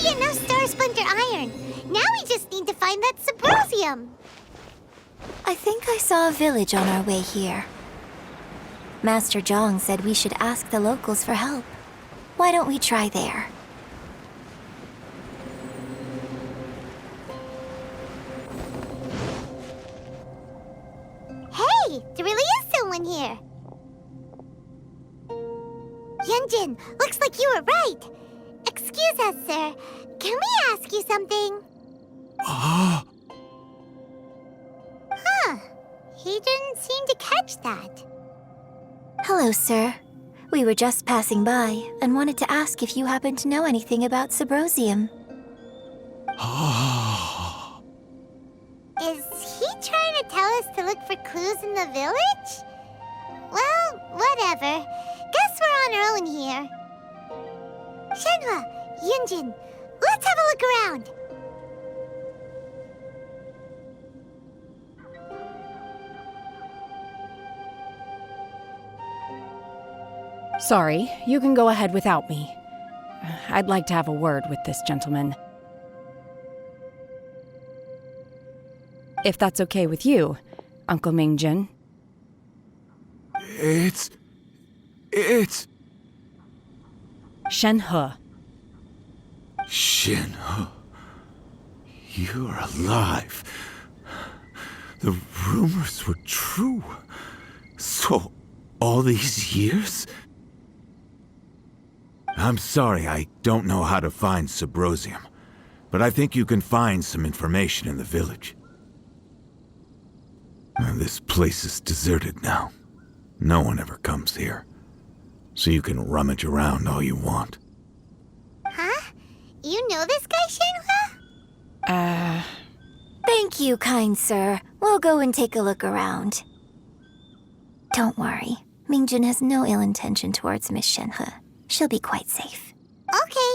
be enough Star Splinter iron. Now we just need to find that Subrosium. I think I saw a village on our way here. Master Zhang said we should ask the locals for help. Why don't we try there? Hey, there really is someone here. Yunjin, looks like you were right. Excuse us, sir. Can we ask you something? Huh. He didn't seem to catch that. Hello, sir. We were just passing by and wanted to ask if you happen to know anything about Subrosium. Is he trying to tell us to look for clues in the village? Well, whatever. Guess we're on our own here. Shenhua, Yunjin, let's have a look around. Sorry, you can go ahead without me. I'd like to have a word with this gentleman. If that's okay with you, Uncle Mingjin. It's... Shenhe. Shenhe. You're alive. The rumors were true. So, all these years? I'm sorry, I don't know how to find Subrosium, but I think you can find some information in the village. This place is deserted now. No one ever comes here, so you can rummage around all you want. Huh? You know this guy, Shenhua? Thank you, kind sir. We'll go and take a look around. Don't worry. Mingjin has no ill intention towards Miss Shenhe. She'll be quite safe. Okay,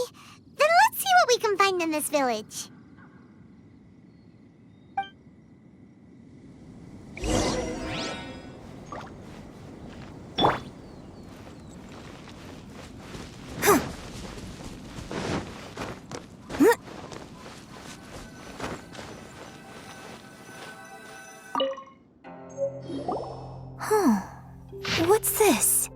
then let's see what we can find in this village. What's this?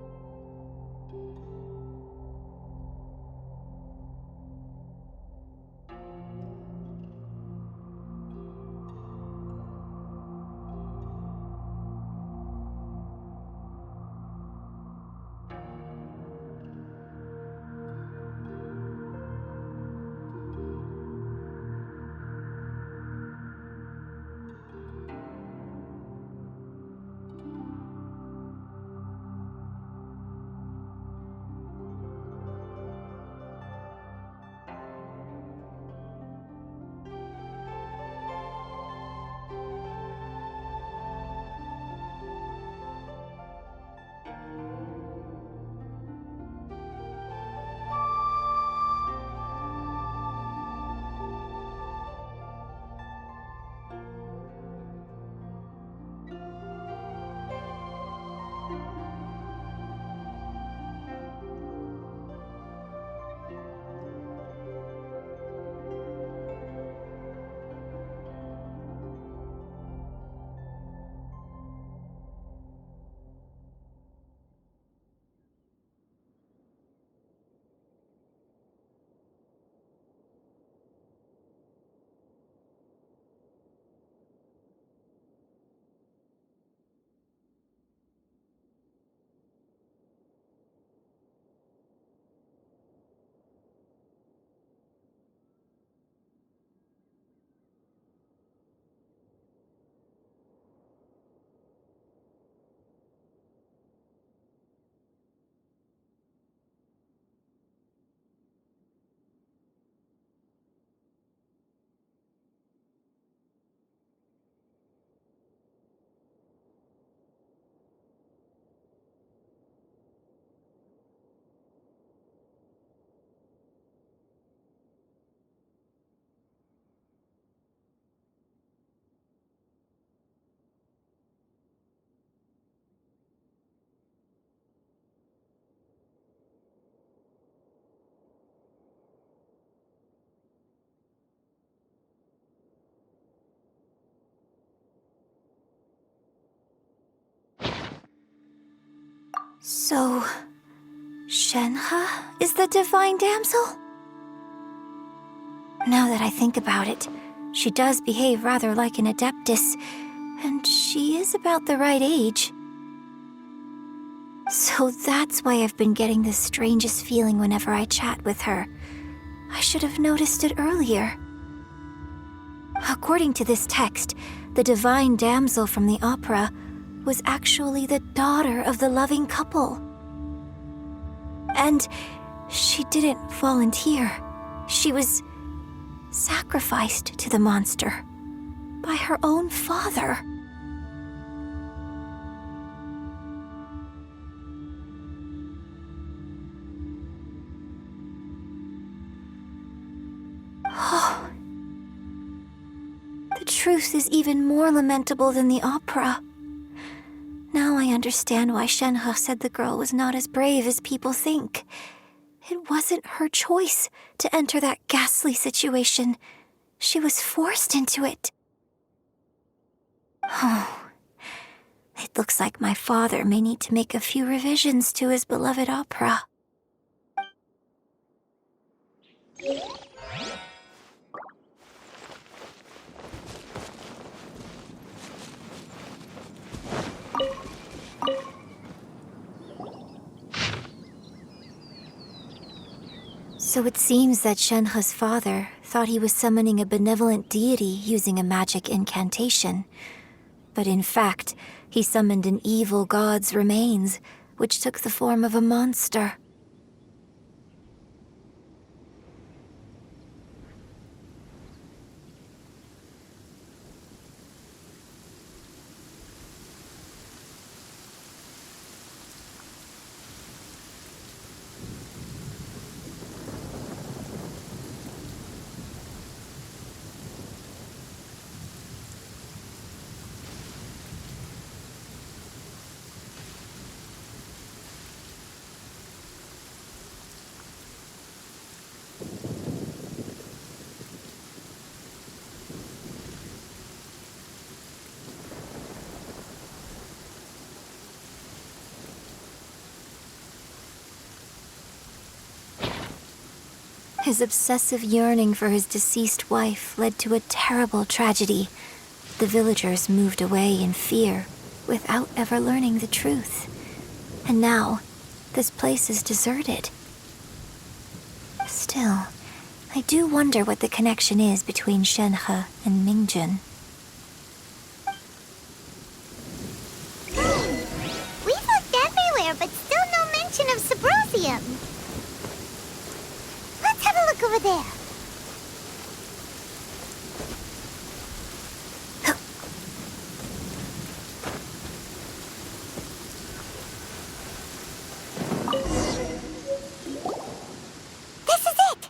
So, Shenhe is the divine damsel? Now that I think about it, she does behave rather like an adeptus, and she is about the right age. So that's why I've been getting the strangest feeling whenever I chat with her. I should have noticed it earlier. According to this text, the divine damsel from the opera was actually the daughter of the loving couple. And she didn't volunteer. She was sacrificed to the monster by her own father. Oh. The truth is even more lamentable than the opera. Now I understand why Shenhe said the girl was not as brave as people think. It wasn't her choice to enter that ghastly situation. She was forced into it. Oh, it looks like my father may need to make a few revisions to his beloved opera. So it seems that Shenhe's father thought he was summoning a benevolent deity using a magic incantation. But in fact, he summoned an evil god's remains, which took the form of a monster. His obsessive yearning for his deceased wife led to a terrible tragedy. The villagers moved away in fear, without ever learning the truth. And now, this place is deserted. Still, I do wonder what the connection is between Shenhe and Mingjun. We've looked everywhere, but still no mention of Subrosium. Let's have a look over there. This is it!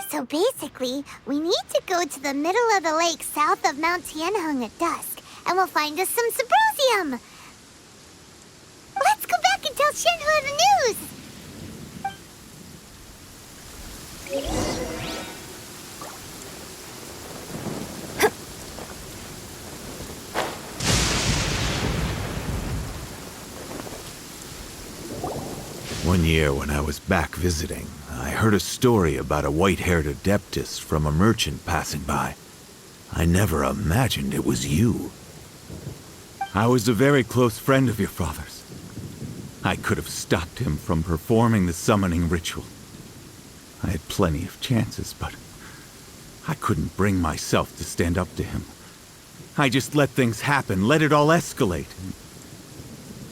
So basically, we need to go to the middle of the lake south of Mount Tianheng at dusk, and we'll find us some Subrosium! Let's go back and tell Shenhe the news! One year when I was back visiting, I heard a story about a white-haired adeptus from a merchant passing by. I never imagined it was you. I was a very close friend of your father's. I could have stopped him from performing the summoning ritual. I had plenty of chances, but I couldn't bring myself to stand up to him. I just let things happen, let it all escalate.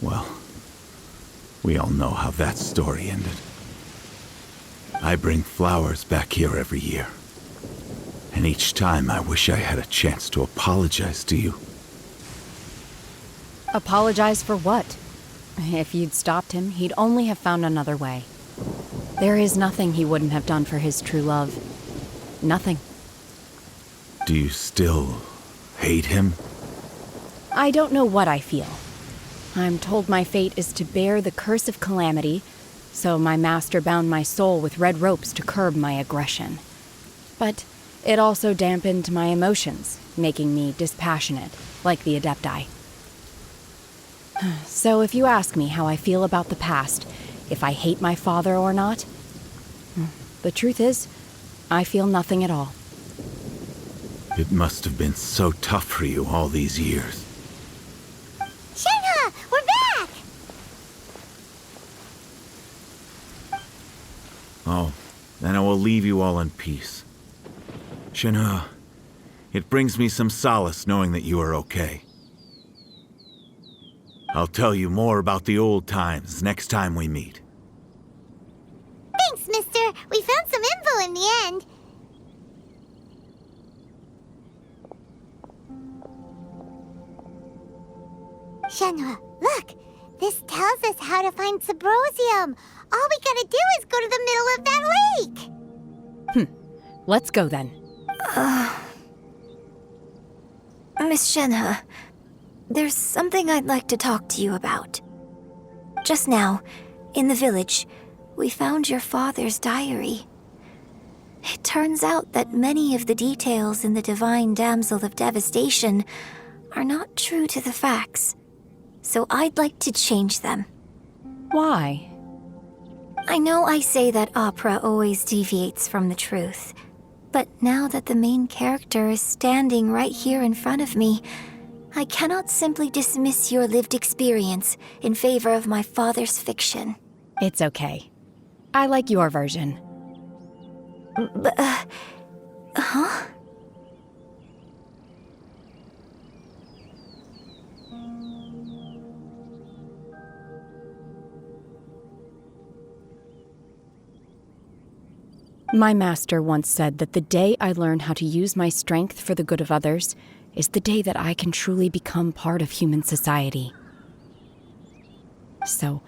Well, we all know how that story ended. I bring flowers back here every year. And each time I wish I had a chance to apologize to you. Apologize for what? If you'd stopped him, he'd only have found another way. There is nothing he wouldn't have done for his true love. Nothing. Do you still hate him? I don't know what I feel. I'm told my fate is to bear the curse of calamity, so my master bound my soul with red ropes to curb my aggression. But it also dampened my emotions, making me dispassionate, like the Adepti. So if you ask me how I feel about the past, if I hate my father or not, the truth is, I feel nothing at all. It must have been so tough for you all these years. Shenhe, we're back! Oh, then I will leave you all in peace. Shenhe, it brings me some solace knowing that you are okay. I'll tell you more about the old times next time we meet. Thanks, mister. We found some info in the end. Shenhe, look! This tells us how to find Subrosium. All we gotta do is go to the middle of that lake. Let's go then. Miss Shenhe, there's something I'd like to talk to you about. Just now, in the village, we found your father's diary. It turns out that many of the details in the Divine Damsel of Devastation are not true to the facts, so I'd like to change them. Why? I know I say that opera always deviates from the truth, but now that the main character is standing right here in front of me, I cannot simply dismiss your lived experience in favor of my father's fiction. It's okay. I like your version. Huh? My master once said that the day I learn how to use my strength for the good of others is the day that I can truly become part of human society. So,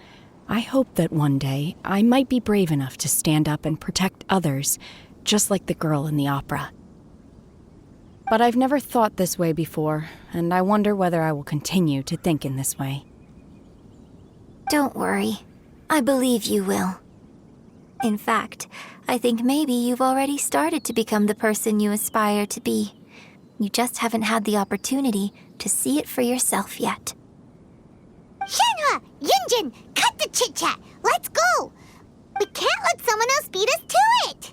I hope that one day I might be brave enough to stand up and protect others, just like the girl in the opera. But I've never thought this way before, and I wonder whether I will continue to think in this way. Don't worry. I believe you will. In fact, I think maybe you've already started to become the person you aspire to be. You just haven't had the opportunity to see it for yourself yet. Shenhe! Yunjin! Cut the chit-chat! Let's go! We can't let someone else beat us to it!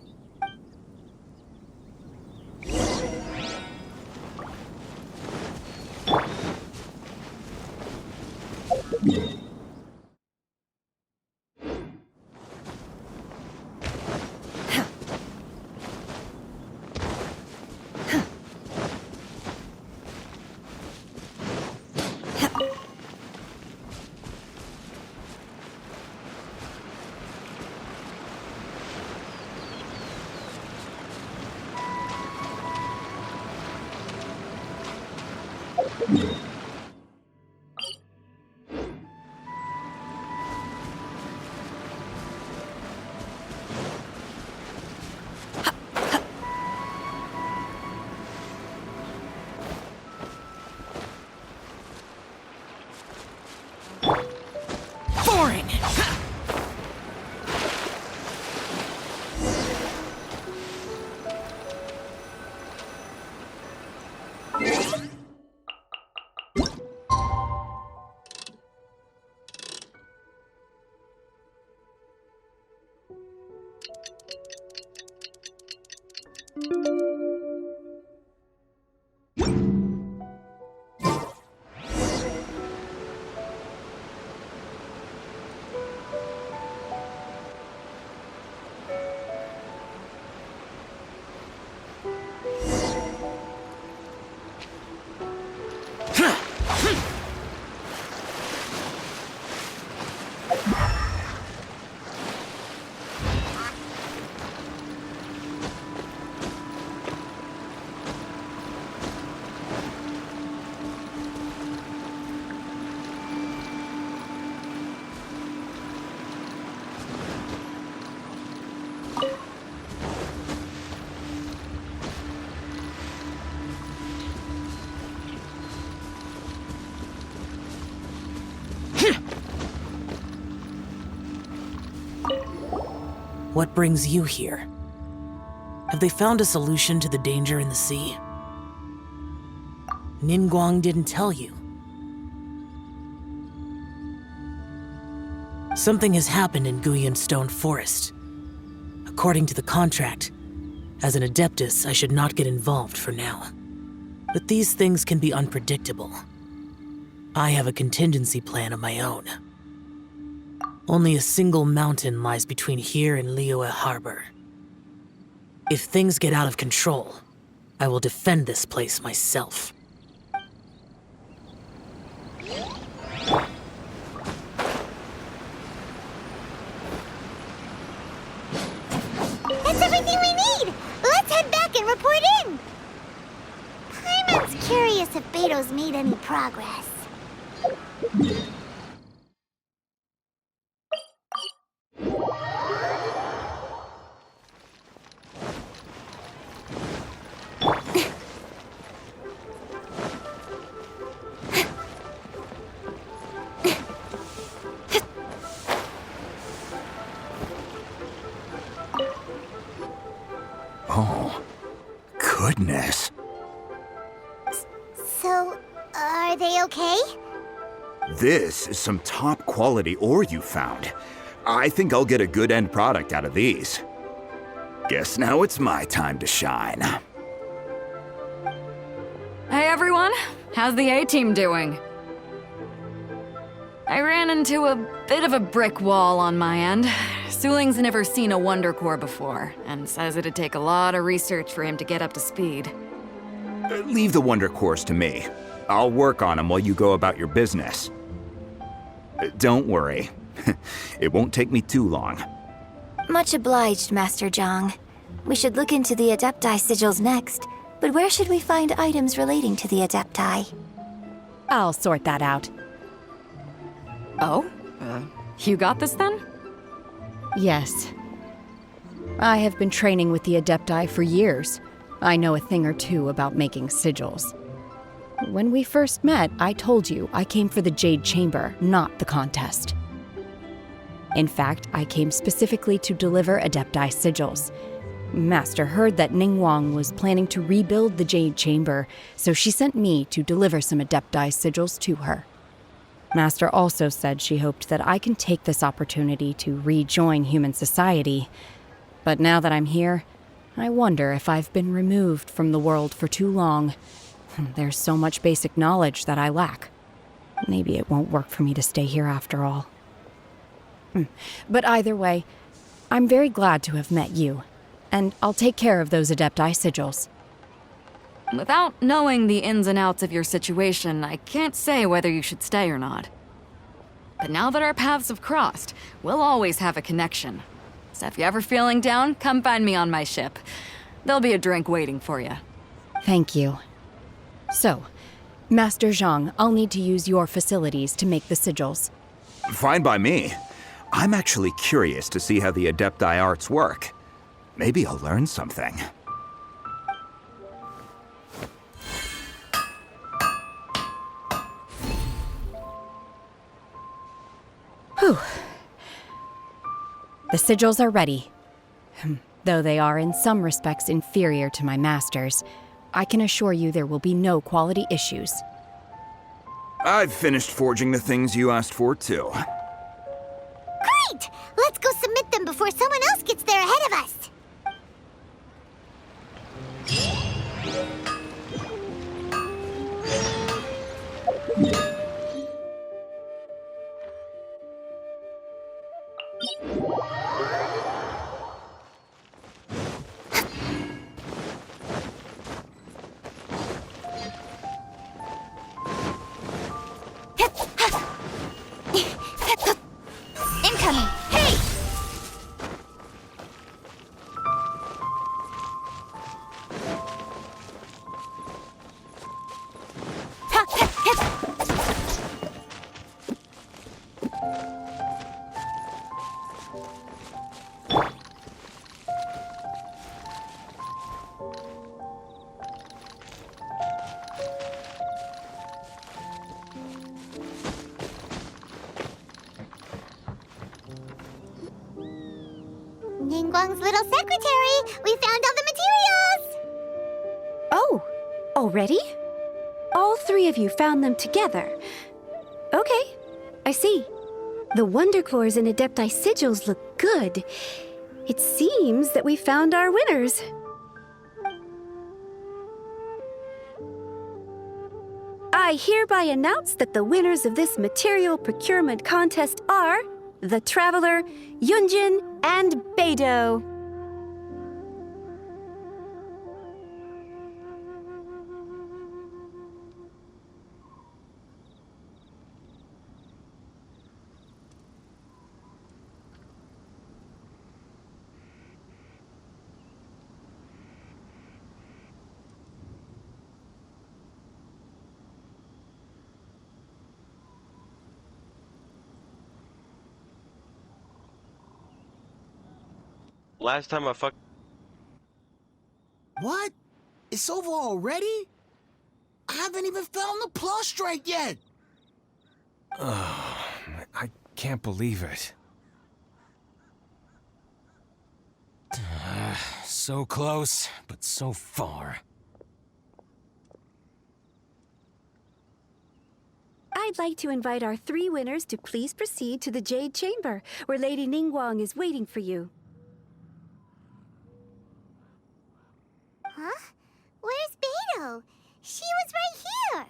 what brings you here? Have they found a solution to the danger in the sea? Ningguang didn't tell you. Something has happened in Guyan Stone Forest. According to the contract, as an Adeptus, I should not get involved for now. But these things can be unpredictable. I have a contingency plan of my own. Only a single mountain lies between here and Liyue Harbor. If things get out of control, I will defend this place myself. That's everything we need! Let's head back and report in! Paimon's curious if Beto's made any progress. Oh, goodness. So, are they okay? This is some top quality ore you found. I think I'll get a good end product out of these. Guess now it's my time to shine. Hey everyone, how's the A-team doing? I ran into a bit of a brick wall on my end. Suling's never seen a Wonder Core before, and says it'd take a lot of research for him to get up to speed. Leave the Wonder Cores to me. I'll work on them while you go about your business. Don't worry. It won't take me too long. Much obliged, Master Zhang. We should look into the Adepti sigils next, but where should we find items relating to the Adepti? I'll sort that out. Oh? You got this then? Yes. I have been training with the Adepti for years. I know a thing or two about making sigils. When we first met, I told you I came for the Jade Chamber, not the contest. In fact, I came specifically to deliver Adepti sigils. Master heard that Ningguang was planning to rebuild the Jade Chamber, so she sent me to deliver some Adepti sigils to her. Master also said she hoped that I can take this opportunity to rejoin human society. But now that I'm here, I wonder if I've been removed from the world for too long. There's so much basic knowledge that I lack. Maybe it won't work for me to stay here after all. But either way, I'm very glad to have met you, and I'll take care of those Adepti sigils. Without knowing the ins and outs of your situation, I can't say whether you should stay or not. But now that our paths have crossed, we'll always have a connection. So if you're ever feeling down, come find me on my ship. There'll be a drink waiting for you. Thank you. So, Master Zhang, I'll need to use your facilities to make the sigils. Fine by me. I'm actually curious to see how the Adepti arts work. Maybe I'll learn something. Whew. The sigils are ready. Though they are in some respects inferior to my master's, I can assure you there will be no quality issues. I've finished forging the things you asked for, too. Great! Let's go submit them before someone else gets there ahead of us! Incoming! Hey! Ningguang's little secretary. We found all the materials. Oh, already? All three of you found them together. Okay, I see. The Wonder Cores and Adepti sigils look good. It seems that we found our winners. I hereby announce that the winners of this material procurement contest are the Traveler, Yunjin, and Beidou. Last time I fucked. What? It's over already? I haven't even found the plus strike yet. I can't believe it. So close, but so far. I'd like to invite our three winners to please proceed to the Jade Chamber, where Lady Ningguang is waiting for you. Huh? Where's Beidou? She was right here.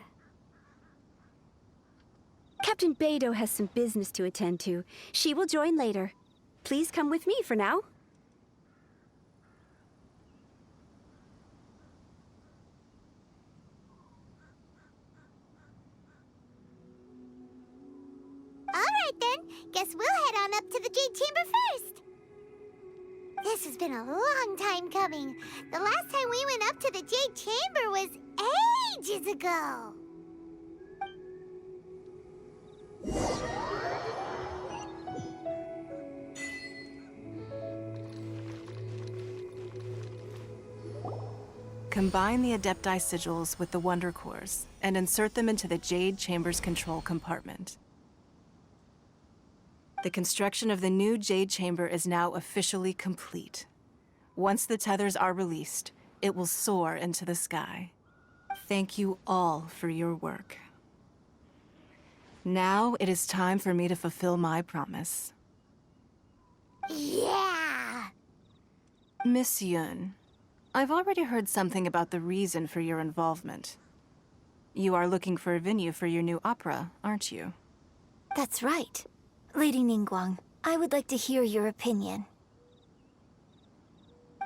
Captain Beidou has some business to attend to. She will join later. Please come with me for now. All right then. Guess we'll head on up to the Jade Chamber first. This has been a long time coming. The last time we went up to the Jade Chamber was ages ago. Combine the Adepti sigils with the Wonder Cores and insert them into the Jade Chamber's control compartment. The construction of the new Jade Chamber is now officially complete. Once the tethers are released, it will soar into the sky. Thank you all for your work. Now it is time for me to fulfill my promise. Yeah! Miss Yun, I've already heard something about the reason for your involvement. You are looking for a venue for your new opera, aren't you? That's right. Lady Ningguang, I would like to hear your opinion.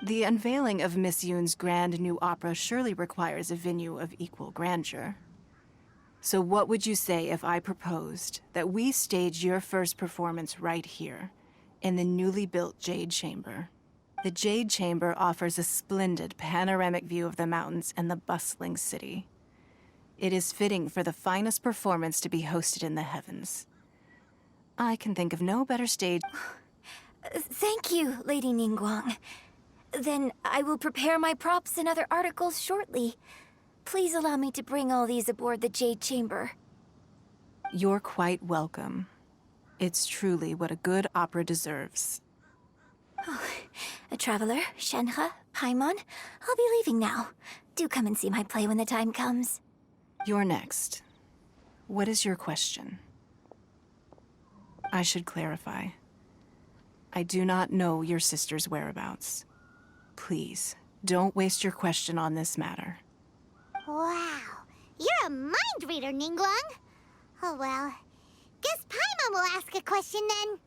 The unveiling of Miss Yun's grand new opera surely requires a venue of equal grandeur. So what would you say if I proposed that we stage your first performance right here, in the newly built Jade Chamber? The Jade Chamber offers a splendid panoramic view of the mountains and the bustling city. It is fitting for the finest performance to be hosted in the heavens. I can think of no better stage. Thank you, Lady Ningguang. Then I will prepare my props and other articles shortly. Please allow me to bring all these aboard the Jade Chamber. You're quite welcome. It's truly what a good opera deserves. A traveler, Shenhe, Paimon, I'll be leaving now. Do come and see my play when the time comes. You're next. What is your question? I should clarify. I do not know your sister's whereabouts. Please, don't waste your question on this matter. Wow. You're a mind reader, Ningguang. Oh well. Guess Paimon will ask a question then.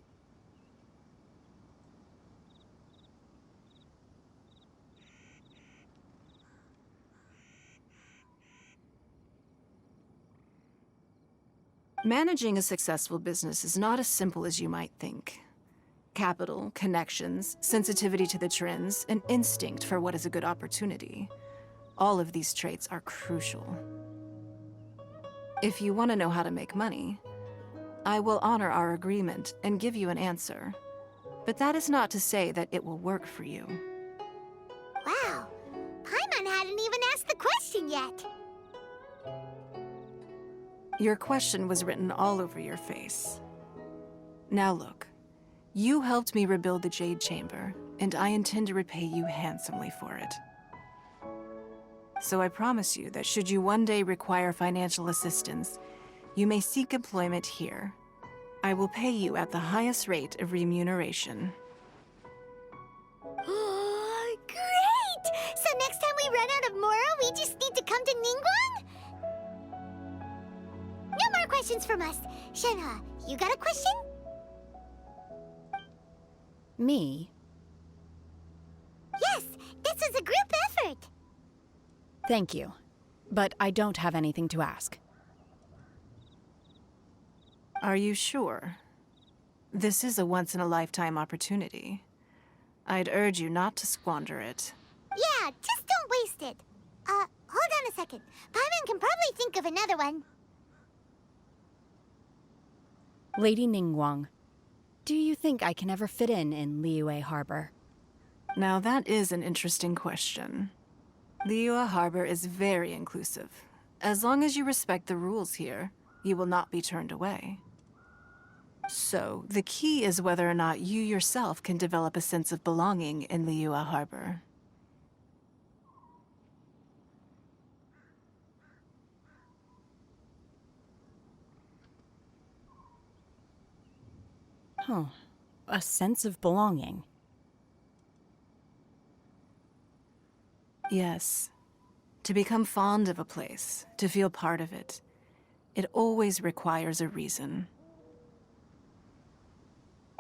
Managing a successful business is not as simple as you might think. Capital, connections, sensitivity to the trends, and instinct for what is a good opportunity. All of these traits are crucial. If you want to know how to make money, I will honor our agreement and give you an answer. But that is not to say that it will work for you. Wow. Paimon hadn't even asked the question yet. Your question was written all over your face. Now look, you helped me rebuild the Jade Chamber, and I intend to repay you handsomely for it. So I promise you that should you one day require financial assistance, you may seek employment here. I will pay you at the highest rate of remuneration. Great! So next time we run out of Moro, we just need to come to Ningguang? No more questions from us. Shenhe, you got a question? Me? Yes, this was a group effort. Thank you. But I don't have anything to ask. Are you sure? This is a once-in-a-lifetime opportunity. I'd urge you not to squander it. Yeah, just don't waste it. Hold on a second. Paimon can probably think of another one. Lady Ningguang, do you think I can ever fit in Liyue Harbor? Now that is an interesting question. Liyue Harbor is very inclusive. As long as you respect the rules here, you will not be turned away. So, the key is whether or not you yourself can develop a sense of belonging in Liyue Harbor. Huh. A sense of belonging. Yes. To become fond of a place, to feel part of it, it always requires a reason.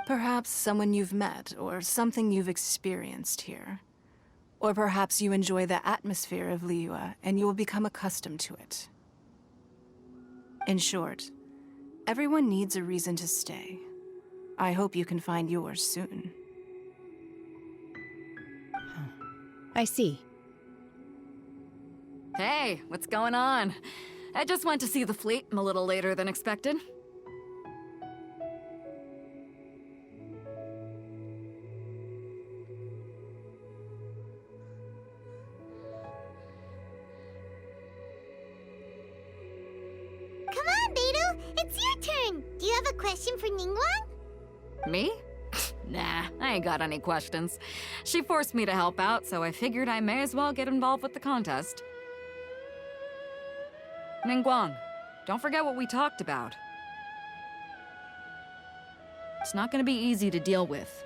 Perhaps someone you've met, or something you've experienced here. Or perhaps you enjoy the atmosphere of Liyue, and you will become accustomed to it. In short, everyone needs a reason to stay. I hope you can find yours soon. I see. Hey, what's going on? I just went to see the fleet. I'm a little later than expected. Come on, Beidou. It's your turn. Do you have a question for Ningguang? Me? Nah, I ain't got any questions. She forced me to help out, so I figured I may as well get involved with the contest. Ningguang, don't forget what we talked about. It's not gonna be easy to deal with.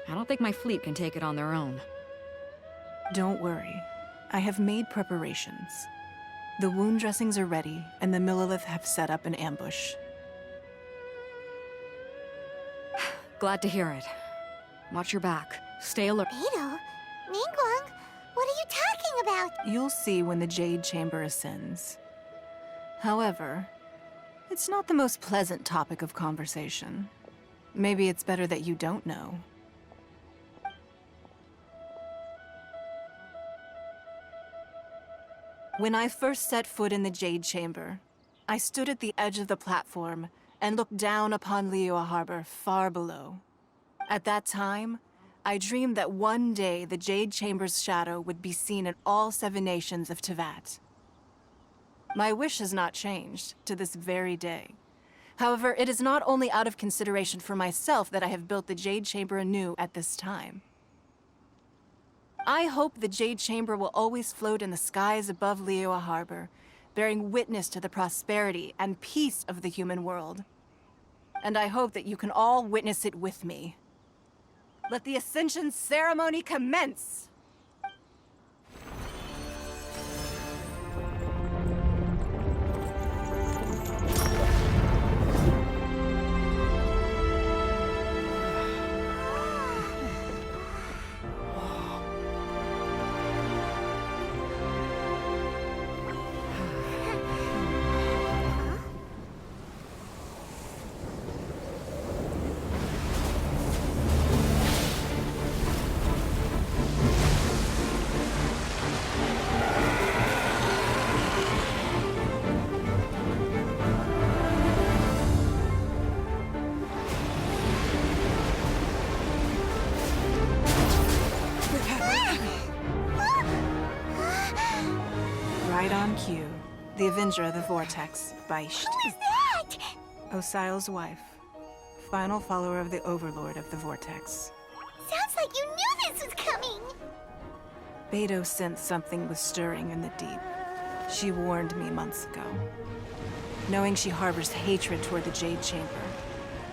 I don't think my fleet can take it on their own. Don't worry. I have made preparations. The wound dressings are ready, and the Millilith have set up an ambush. Glad to hear it. Watch your back. Stay alert. Beidou? Ningguang? What are you talking about? You'll see when the Jade Chamber ascends. However, it's not the most pleasant topic of conversation. Maybe it's better that you don't know. When I first set foot in the Jade Chamber, I stood at the edge of the platform and looked down upon Liyue Harbor far below. At that time, I dreamed that one day the Jade Chamber's shadow would be seen in all 7 nations of Teyvat. My wish has not changed to this very day. However, it is not only out of consideration for myself that I have built the Jade Chamber anew at this time. I hope the Jade Chamber will always float in the skies above Liyue Harbor, bearing witness to the prosperity and peace of the human world. And I hope that you can all witness it with me. Let the Ascension ceremony commence! Right on cue. The Avenger of the Vortex, Beisht. Who is that? Osial's wife. Final follower of the Overlord of the Vortex. Sounds like you knew this was coming! Beto sensed something was stirring in the deep. She warned me months ago. Knowing she harbors hatred toward the Jade Chamber,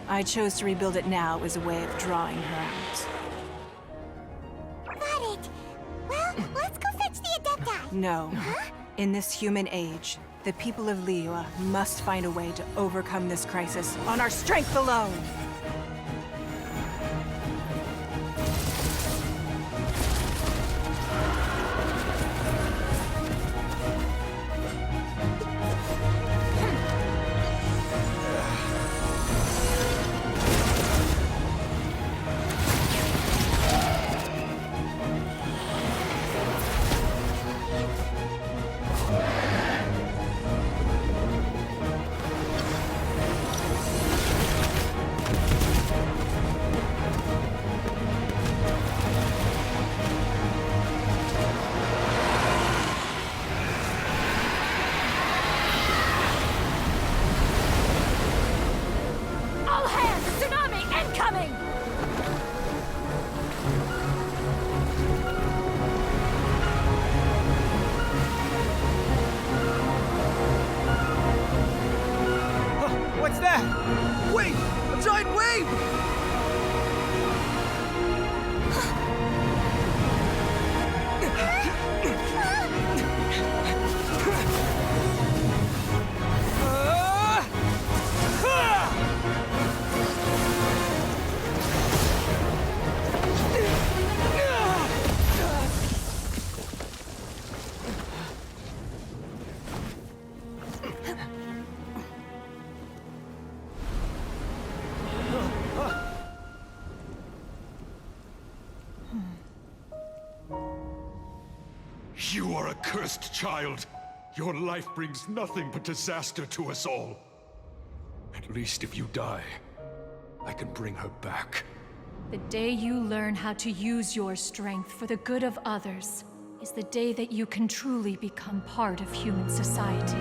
I chose to rebuild it now as a way of drawing her out. Got it. Well, let's go fetch the Adepti. No. Huh? In this human age, the people of Liyue must find a way to overcome this crisis on our strength alone! All hands! Tsunami incoming! What's that? Wait! A giant wave! You are a cursed child. Your life brings nothing but disaster to us all. At least if you die, I can bring her back. The day you learn how to use your strength for the good of others is the day that you can truly become part of human society.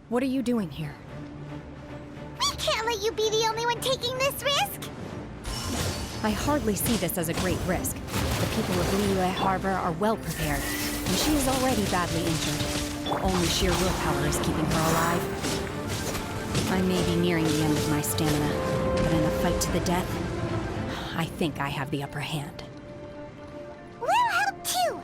What are you doing here? We can't let you be the only one taking this risk! I hardly see this as a great risk. The people of Liyue Harbor are well prepared, and she is already badly injured. Only sheer willpower is keeping her alive. I may be nearing the end of my stamina, but in a fight to the death, I think I have the upper hand. We'll help too!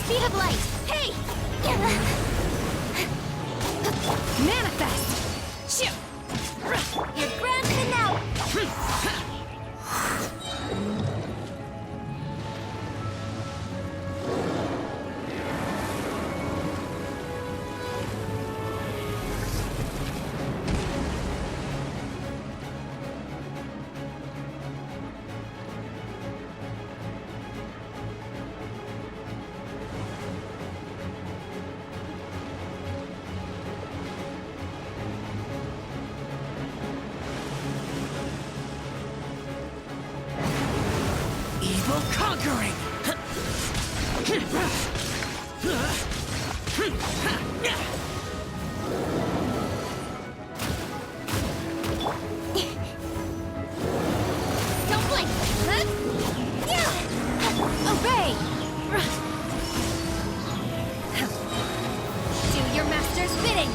Speed of light! Hey! Manifest! Shoot! You're grounded now! Evil conquering! Don't blink! Obey! Do your master's bidding!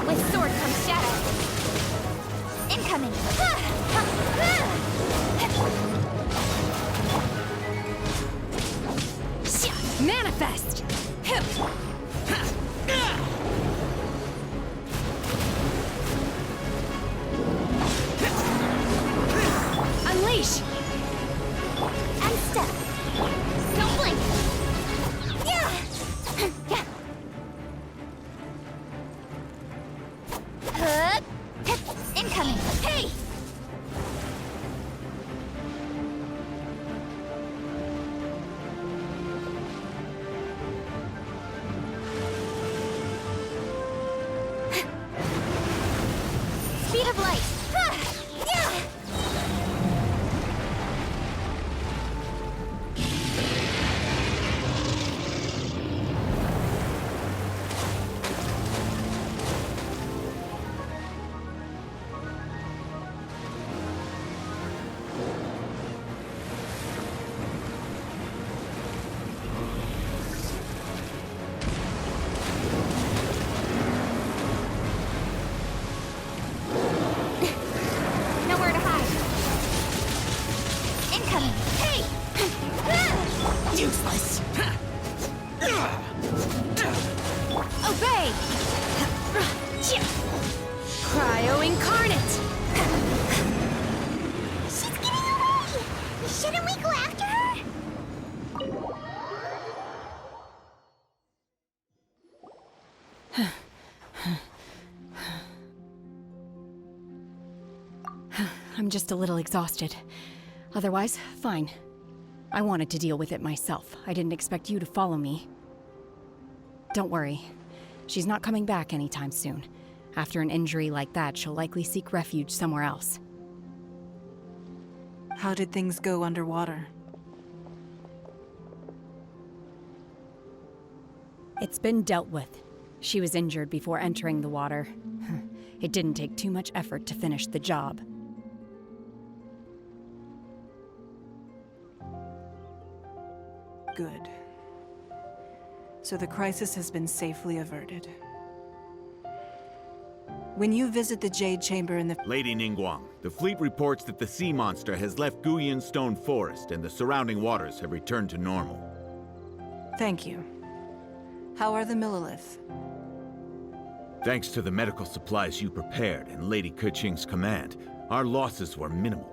With sword comes shadow. Incoming. Manifest! Unleash! And step. Don't blink. Incoming. Hey! Speed of light. Nowhere to hide. Incoming. Hey! Useless! Obey! Cryo incarnate! She's getting away! Shouldn't we go after her? I'm just a little exhausted. Otherwise, fine. I wanted to deal with it myself. I didn't expect you to follow me. Don't worry. She's not coming back anytime soon. After an injury like that, she'll likely seek refuge somewhere else. How did things go underwater? It's been dealt with. She was injured before entering the water. It didn't take too much effort to finish the job. Good. So the crisis has been safely averted. When you visit the Jade Chamber in the... Lady Ningguang, the fleet reports that the sea monster has left Guyan Stone Forest and the surrounding waters have returned to normal. Thank you. How are the Millilith? Thanks to the medical supplies you prepared and Lady Keqing's command, our losses were minimal.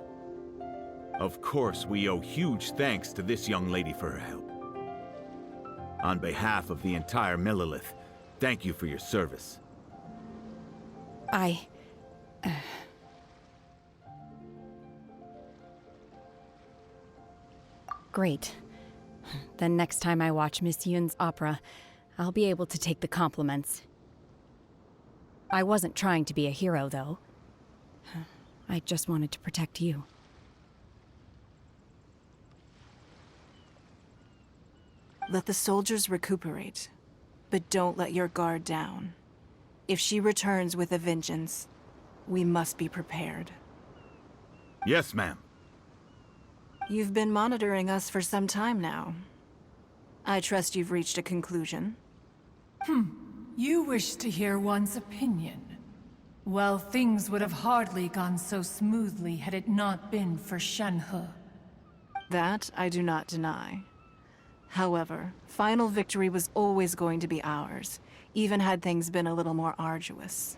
Of course, we owe huge thanks to this young lady for her help. On behalf of the entire Millilith, thank you for your service. Great. Then next time I watch Miss Yun's opera, I'll be able to take the compliments. I wasn't trying to be a hero, though. I just wanted to protect you. Let the soldiers recuperate, but don't let your guard down. If she returns with a vengeance, we must be prepared. Yes, ma'am. You've been monitoring us for some time now. I trust you've reached a conclusion. You wish to hear one's opinion. Well, things would have hardly gone so smoothly had it not been for Shenhe. That I do not deny. However, final victory was always going to be ours, even had things been a little more arduous.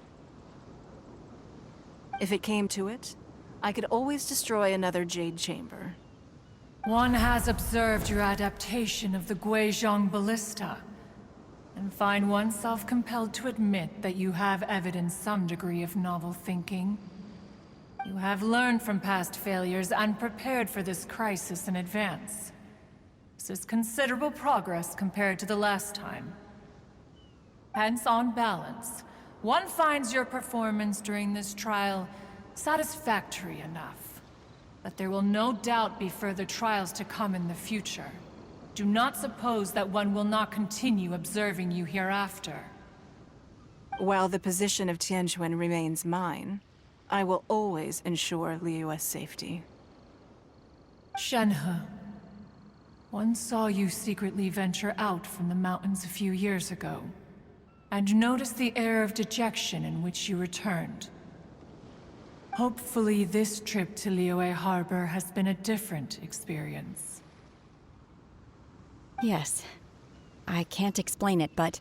If it came to it, I could always destroy another Jade Chamber. One has observed your adaptation of the Guizhong ballista, and find oneself compelled to admit that you have evidenced some degree of novel thinking. You have learned from past failures and prepared for this crisis in advance. This is considerable progress compared to the last time. Hence, on balance, one finds your performance during this trial satisfactory enough. But there will no doubt be further trials to come in the future. Do not suppose that one will not continue observing you hereafter. While the position of Tianquan remains mine, I will always ensure Liyue's safety. Shenhe, one saw you secretly venture out from the mountains a few years ago, and noticed the air of dejection in which you returned. Hopefully this trip to Liyue Harbor has been a different experience. Yes. I can't explain it, but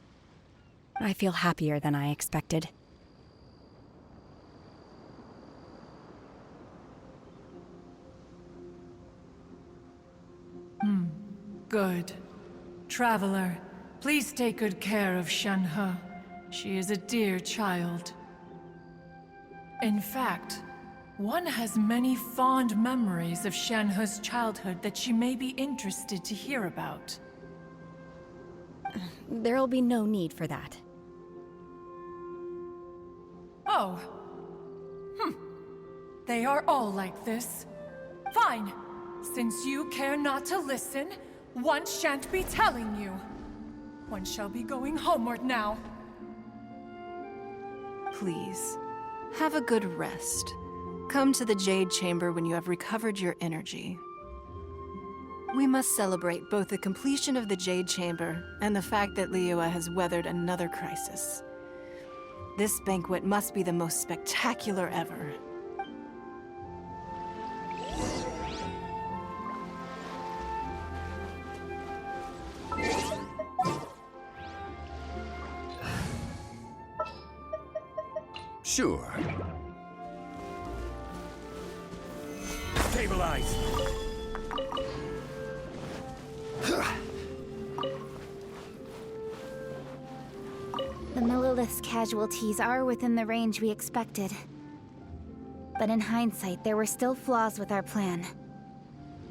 I feel happier than I expected. Good. Traveler, please take good care of Shenhe. She is a dear child. In fact, one has many fond memories of Shenhe's childhood that she may be interested to hear about. There'll be no need for that. Oh. They are all like this. Fine. Since you care not to listen, one shan't be telling you. One shall be going homeward now. Please, have a good rest. Come to the Jade Chamber when you have recovered your energy. We must celebrate both the completion of the Jade Chamber and the fact that Liyue has weathered another crisis. This banquet must be the most spectacular ever. Sure. Stabilize! The Millilith's casualties are within the range we expected. But in hindsight, there were still flaws with our plan.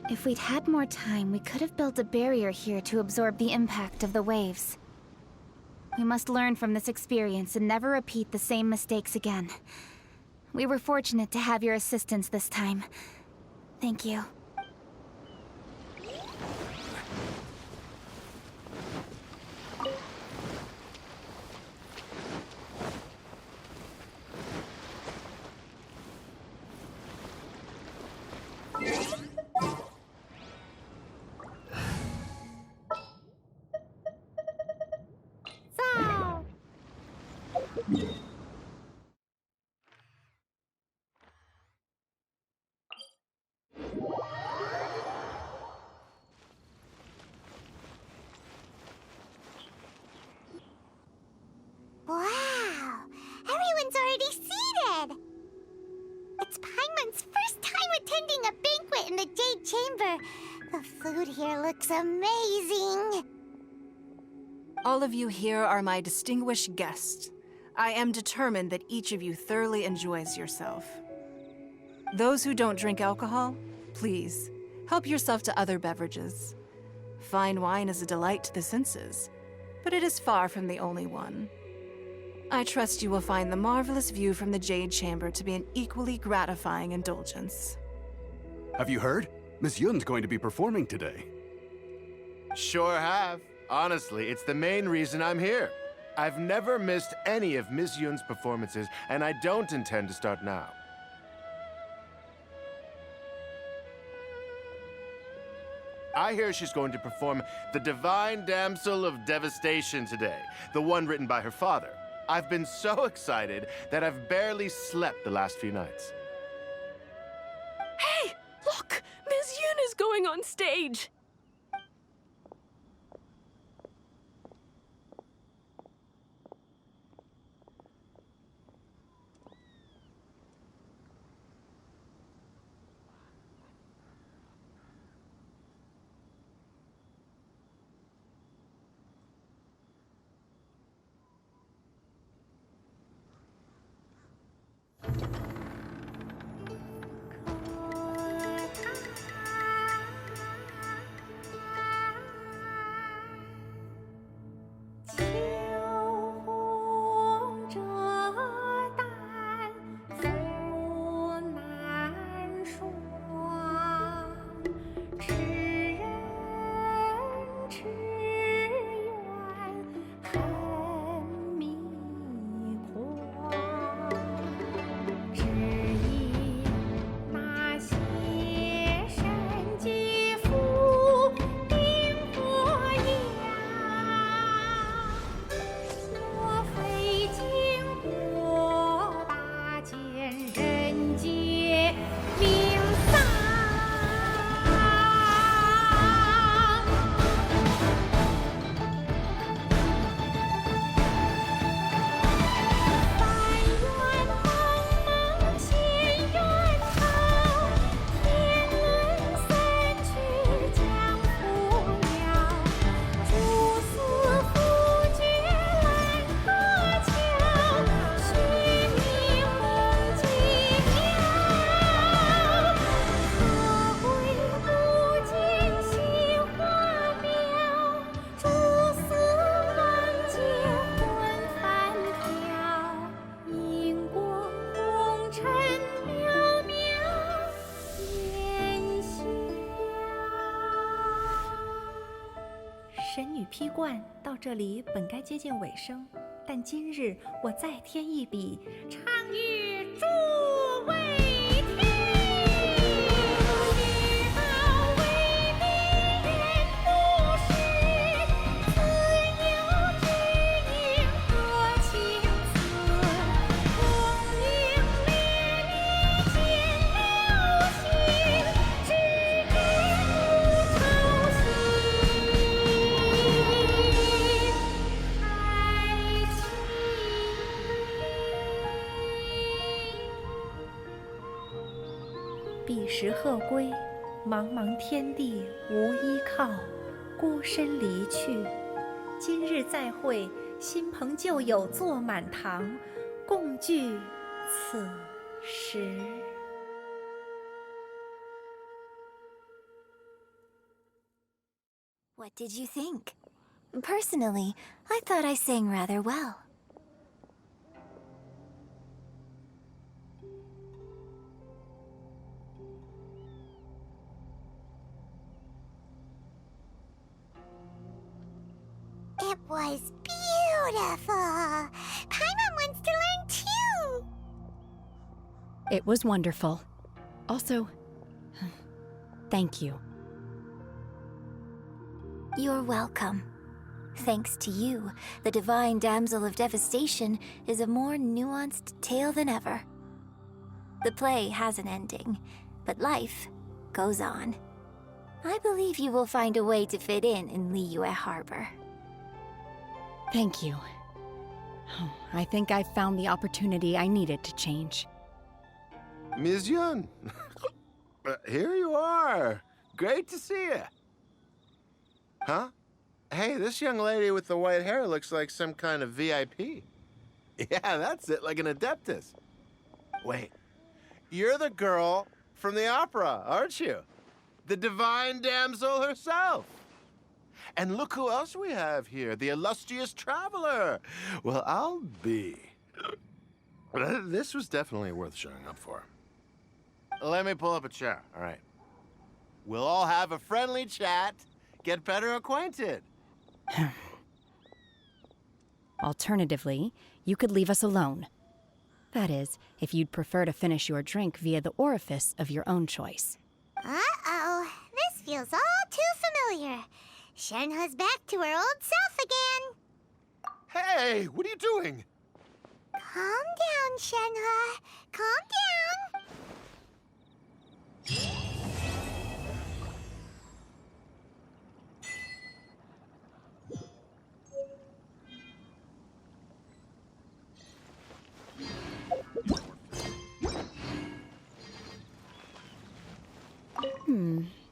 If we'd had more time, we could have built a barrier here to absorb the impact of the waves. We must learn from this experience and never repeat the same mistakes again. We were fortunate to have your assistance this time. Thank you. Wow! Everyone's already seated! It's Paimon's first time attending a banquet in the Jade Chamber. The food here looks amazing. All of you here are my distinguished guests. I am determined that each of you thoroughly enjoys yourself. Those who don't drink alcohol, please, help yourself to other beverages. Fine wine is a delight to the senses, but it is far from the only one. I trust you will find the marvelous view from the Jade Chamber to be an equally gratifying indulgence. Have you heard? Miss Yun's going to be performing today. Sure have. Honestly, it's the main reason I'm here. I've never missed any of Miss Yun's performances, and I don't intend to start now. I hear she's going to perform The Divine Damsel of Devastation today, the one written by her father. I've been so excited that I've barely slept the last few nights. Hey, look! Miss Yun is going on stage! 批贯，到这里本该接近尾声，但今日我再添一笔，唱与诸位听。彼时鹤归，茫茫天地无依靠，孤身离去。今日再会，新朋旧友坐满堂，共聚此时。What did you think? Personally, I thought I sang rather well. It was beautiful. Paimon wants to learn too. It was wonderful. Also, thank you. You're welcome. Thanks to you, the Divine Damsel of Devastation is a more nuanced tale than ever. The play has an ending, but life goes on. I believe you will find a way to fit in Liyue Harbor. Thank you. I think I've found the opportunity I needed to change. Ms. Yun, here you are. Great to see you. Huh? Hey, this young lady with the white hair looks like some kind of VIP. Yeah, that's it, like an Adeptus. Wait, you're the girl from the opera, aren't you? The Divine Damsel herself. And look who else we have here, the illustrious traveler. Well, I'll be. This was definitely worth showing up for. Let me pull up a chair, all right. We'll all have a friendly chat, get better acquainted. Alternatively, you could leave us alone. That is, if you'd prefer to finish your drink via the orifice of your own choice. Uh-oh, this feels all too familiar. Shenhe's back to her old self again. Hey, what are you doing? Calm down, Shenhe. Calm down.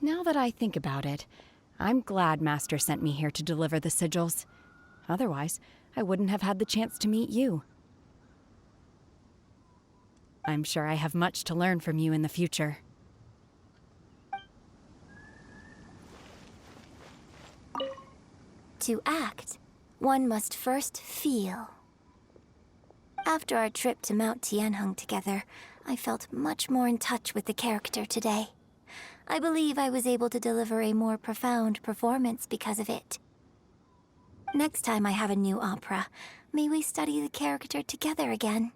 Now that I think about it, I'm glad Master sent me here to deliver the sigils. Otherwise, I wouldn't have had the chance to meet you. I'm sure I have much to learn from you in the future. To act, one must first feel. After our trip to Mount Tianheng together, I felt much more in touch with the character today. I believe I was able to deliver a more profound performance because of it. Next time I have a new opera, may we study the character together again.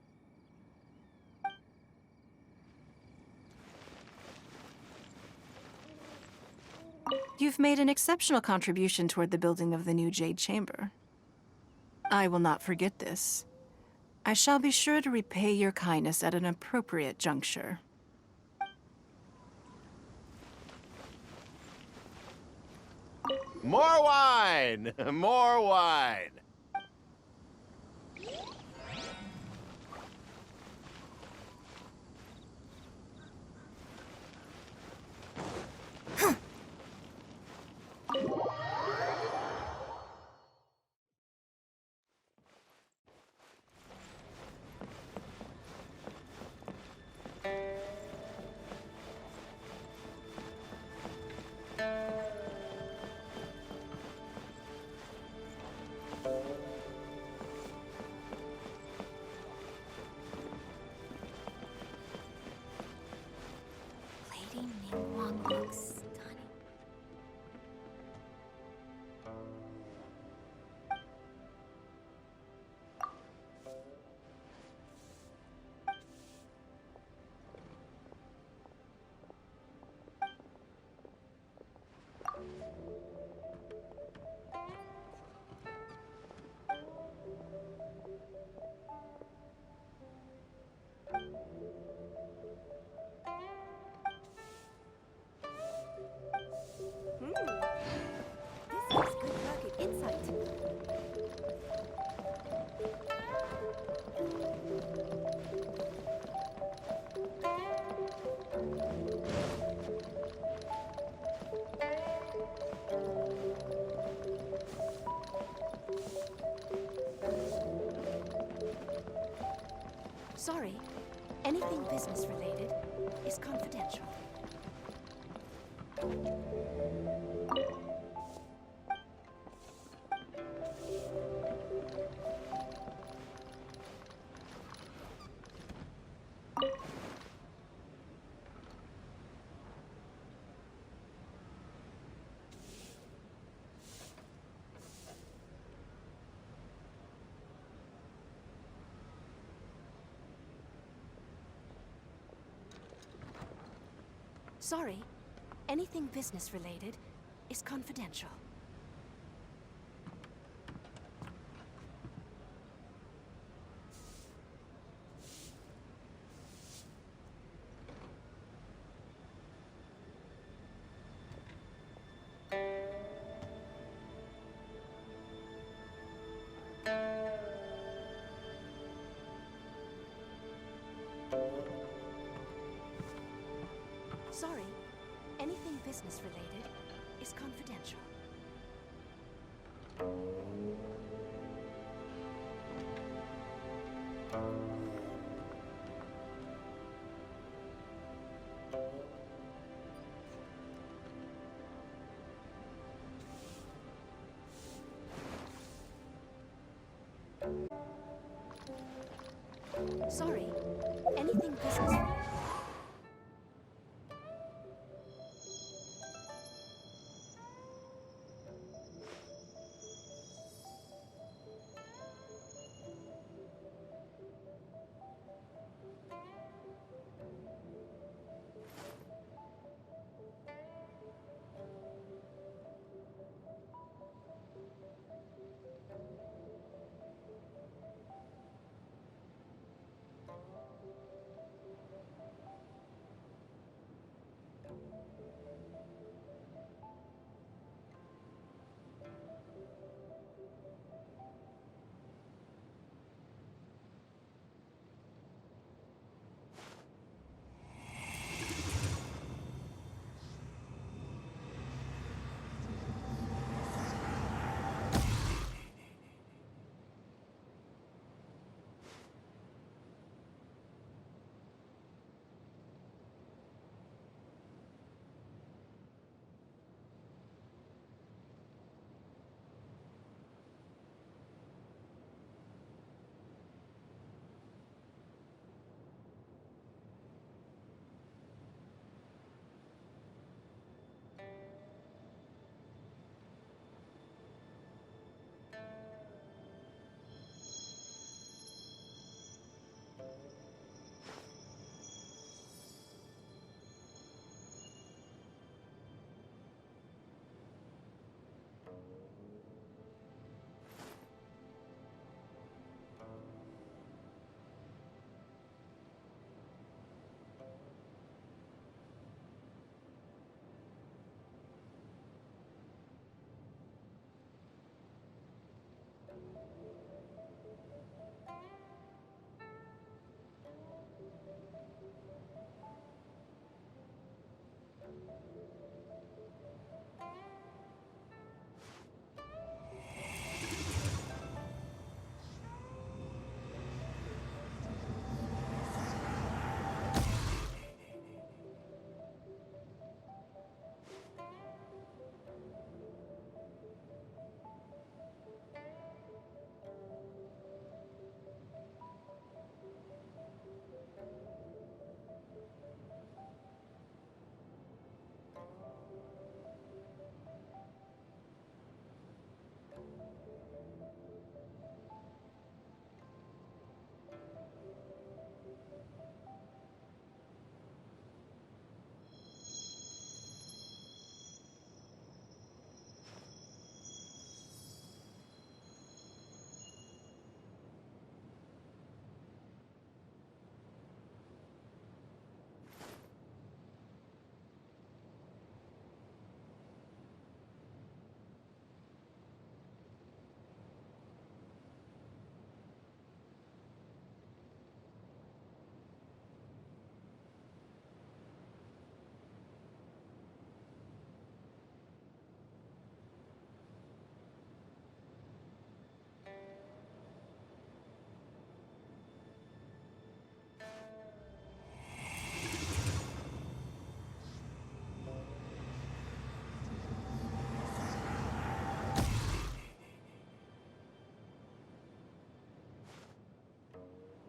You've made an exceptional contribution toward the building of the new Jade Chamber. I will not forget this. I shall be sure to repay your kindness at an appropriate juncture. More wine! More wine! sight. Sorry, anything business related is confidential. Sorry, anything business related is confidential. Sorry, anything business related is confidential. Sorry, anything business related.